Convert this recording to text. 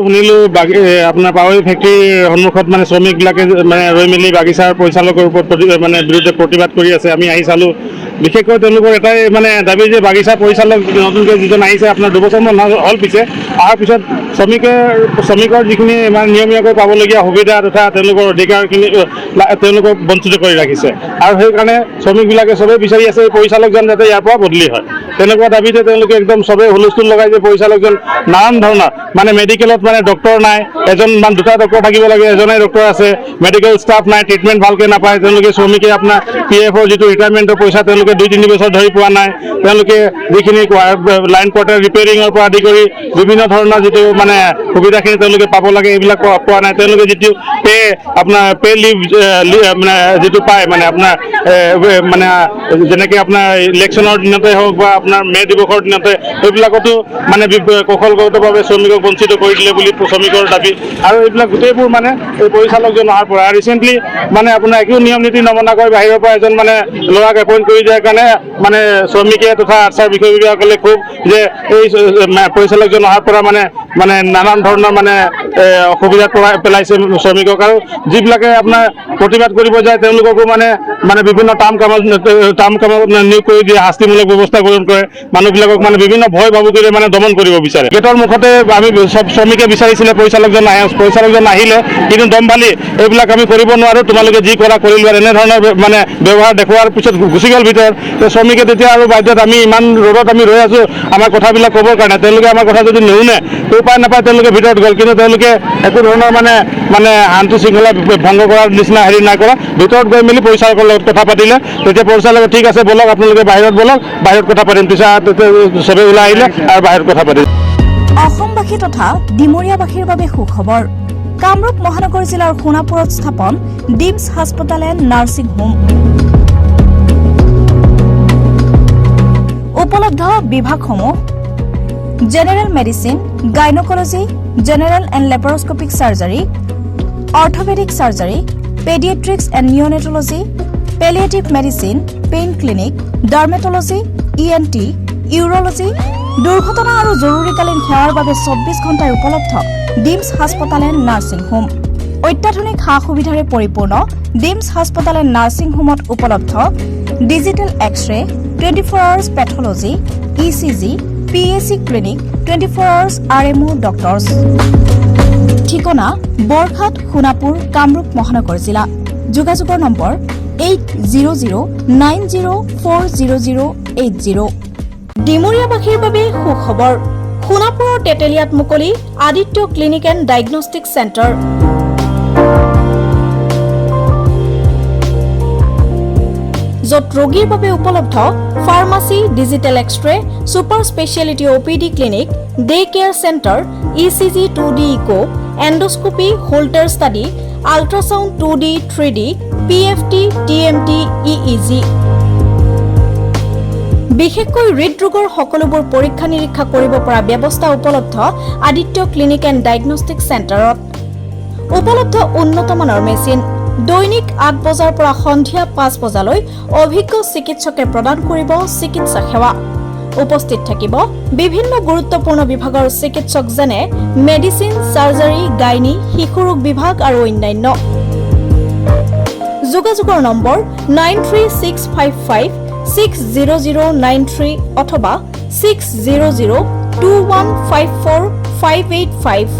শুনিলো আপোনাৰ পাৱৰী ফেক্টৰীৰ সন্মুখত মানে শ্ৰমিকবিলাকে মানে ৰৈ মেলি বাগিচাৰ পৰিচালকৰ ওপৰত মানে বিৰুদ্ধে প্ৰতিবাদ কৰি আছে। আমি আহি চালোঁ, বিশেষকৈ তেওঁলোকৰ এটাই মানে দাবী যে বাগিচা পৰিচালক নতুনকৈ যিজন আহিছে আপোনাৰ 2 বছৰমান হ'ল পিছে অহাৰ পিছত শ্ৰমিকৰ যিখিনি মানে নিয়মীয়াকৈ পাবলগীয়া সুবিধা তথা তেওঁলোকৰ অধিকাৰখিনি তেওঁলোকক বঞ্চিত কৰি ৰাখিছে আৰু সেইকাৰণে শ্ৰমিকবিলাকে চবেই বিচাৰি আছে এই পৰিচালকজন যাতে ইয়াৰ পৰা বদলি হয়। তেনেকুৱা দাবীতে তেওঁলোকে একদম চবেই হুলস্থুল লগাই যে পৰিচালকজন নানান ধৰণৰ মানে মেডিকেলত মানে ডক্টৰ নাই, এজন বা 2টা ডক্টৰ থাকিব লাগে, এজনেই ডক্টৰ আছে, মেডিকেল ষ্টাফ নাই, ট্ৰিটমেণ্ট ভালকৈ নাপায়। তেওঁলোকে শ্ৰমিকে আপোনাৰ PFৰ যিটো ৰিটায়াৰমেণ্টৰ পইচা তেওঁলোকে 2-3 বছৰ ধৰি পোৱা নাই। তেওঁলোকে যিখিনি লাইন কোৱাৰ্টাৰ ৰিপেয়াৰিঙৰ পৰা আদি কৰি বিভিন্ন ধৰণৰ যিটো মানে সুবিধাখিনি তেওঁলোকে পাব লাগে এইবিলাক পোৱা নাই। তেওঁলোকে যিটো আপোনাৰ পে লিভ মানে যিটো পায় মানে আপোনাৰ মানে যেনেকৈ আপোনাৰ ইলেকশ্যনৰ দিনতে হওক বা আপোনাৰ মে' দিৱসৰ দিনতে সেইবিলাকতো মানে কৌশলগতভাৱে শ্ৰমিকক বঞ্চিত কৰি দিলে বুলি শ্ৰমিকৰ দাবী। আৰু এইবিলাক গোটেইবোৰ মানে এই পৰিচালকজন অহাৰ পৰা ৰিচেণ্টলি মানে আপোনাৰ একো নিয়ম নীতি নমনাকৈ বাহিৰৰ পৰা এজন মানে ল'ৰাক এপইণ্ট কৰি দিয়াৰ কাৰণে মানে শ্ৰমিকে তথা আচাৰ বিষয়ববীয়াসকলে খুব যে এই পৰিচালকজন অহাৰ পৰা মানে নানান ধৰণৰ মানে অসুবিধাত পেলাইছে শ্ৰমিকক। আৰু যিবিলাকে আপোনাৰ প্ৰতিবাদ কৰিব যায় তেওঁলোককো মানে বিভিন্ন টাৰ্ম কামত নিয়োগ কৰি দিয়ে, শাস্তিমূলক ব্যৱস্থা গ্ৰহণ কৰে, মানুহবিলাকক মানে বিভিন্ন ভয় ভাবুকিৰে মানে দমন কৰিব বিচাৰে। গেটৰ মুখতে আমি সব শ্ৰমিকে বিচাৰিছিলে পৰিচালকজন আহিলে, কিন্তু দমভালি এইবিলাক আমি কৰিব নোৱাৰোঁ, তোমালোকে যি কৰা কৰি লোৱা এনেধৰণৰ মানে ব্যৱহাৰ দেখুওৱাৰ পিছত গুচি গ'ল ভিতৰত। শ্ৰমিকে তেতিয়া আৰু বাধ্যত আমি ইমান ৰ'দত আমি ৰৈ আছোঁ আমাৰ কথাবিলাক ক'বৰ কাৰণে, তেওঁলোকে আমাৰ কথা যদি নুশুনে উপায় নাপায় তেওঁলোকে ভিতৰত গ'ল। কিন্তু তেওঁলোকে একো ধৰণৰ মানে শান্তি শৃংখলা ভংগ কৰাৰ নিচিনা হেৰি নাই কৰা, ভিতৰত গৈ মেলি পৰিচালকৰ লগত কথা পাতিলে। তেতিয়া পৰিচালকে ঠিক আছে ব'লক আপোনালোকে বাহিৰত ব'লক, বাহিৰত কথা পাতিম। পিছত চবেই ওলাই আহিলে আৰু বাহিৰত কথা পাতিম। অসমবাসী তথা ডিমৰীয়াবাসীৰ বাবে সুখবৰ। কামৰূপ মহানগৰ জিলাৰ সোণাপুৰত স্থাপন ডিমছ হাস্পতাল এণ্ড নাৰ্ছিং হোম। উপলব্ধ বিভাগসমূহ: general medicine, gynaecology, general and laparoscopic surgery, orthopaedic surgery, paediatrics and neonatology, palliative medicine, pain clinic, dermatology, ENT, urology, দুৰ্ঘটনা আৰু জৰুৰীকালীন সেৱাৰ বাবে 24 ঘণ্টাই উপলব্ধ ডিমছ হাস্পতাল এণ্ড নাৰ্ছিং হোম। অত্যাধুনিক সা সুবিধাৰে পৰিপূৰ্ণ ডিমছ হাস্পতাল এণ্ড নাৰ্ছিং হোমত উপলব্ধ digital x-ray, 24 hours pathology, ECG, PAC clinic, 24 hours RMO doctors. ঠিকনা: বৰঘাট, সোণাপুৰ, কামৰূপ মহানগৰ জিলা। যোগাযোগৰ নম্বৰ 8009040080। ডিমৰীয়াবাসীৰ বাবে সুখবৰ। সোণাপুৰৰ তেতেলিয়াত মুকলি Aditya clinic and diagnostic centre. য'ত ৰোগীৰ বাবে উপলব্ধ pharmacy, digital X-ray, super speciality OPD clinic, day care centre, ECG 2D echo, endoscopy, Holter study, ultrasound 2D 3D, PFT, TMT, EEG। বিশেষকৈ হৃদৰোগৰ সকলোবোৰ পৰীক্ষা নিৰীক্ষা কৰিব পৰা ব্যৱস্থা উপলব্ধ আদিত্য ক্লিনিক এণ্ড ডায়েগনষ্টিক চেণ্টাৰত। উপলব্ধ উন্নতমানৰ মেচিন। দৈনিক 8 বজাৰ পৰা সন্ধিয়া 5 বজালৈ অভিজ্ঞ চিকিৎসকে প্ৰদান কৰিব চিকিৎসা সেৱা। উপস্থিত থাকিব বিভিন্ন গুৰুত্বপূৰ্ণ বিভাগৰ চিকিৎসক যেনে মেডিচিন, চাৰ্জাৰী, গাইনী, শিশুৰোগ বিভাগ আৰু অন্যান্য। যোগাযোগৰ নম্বৰ 9365560093 অথবা 6002154585।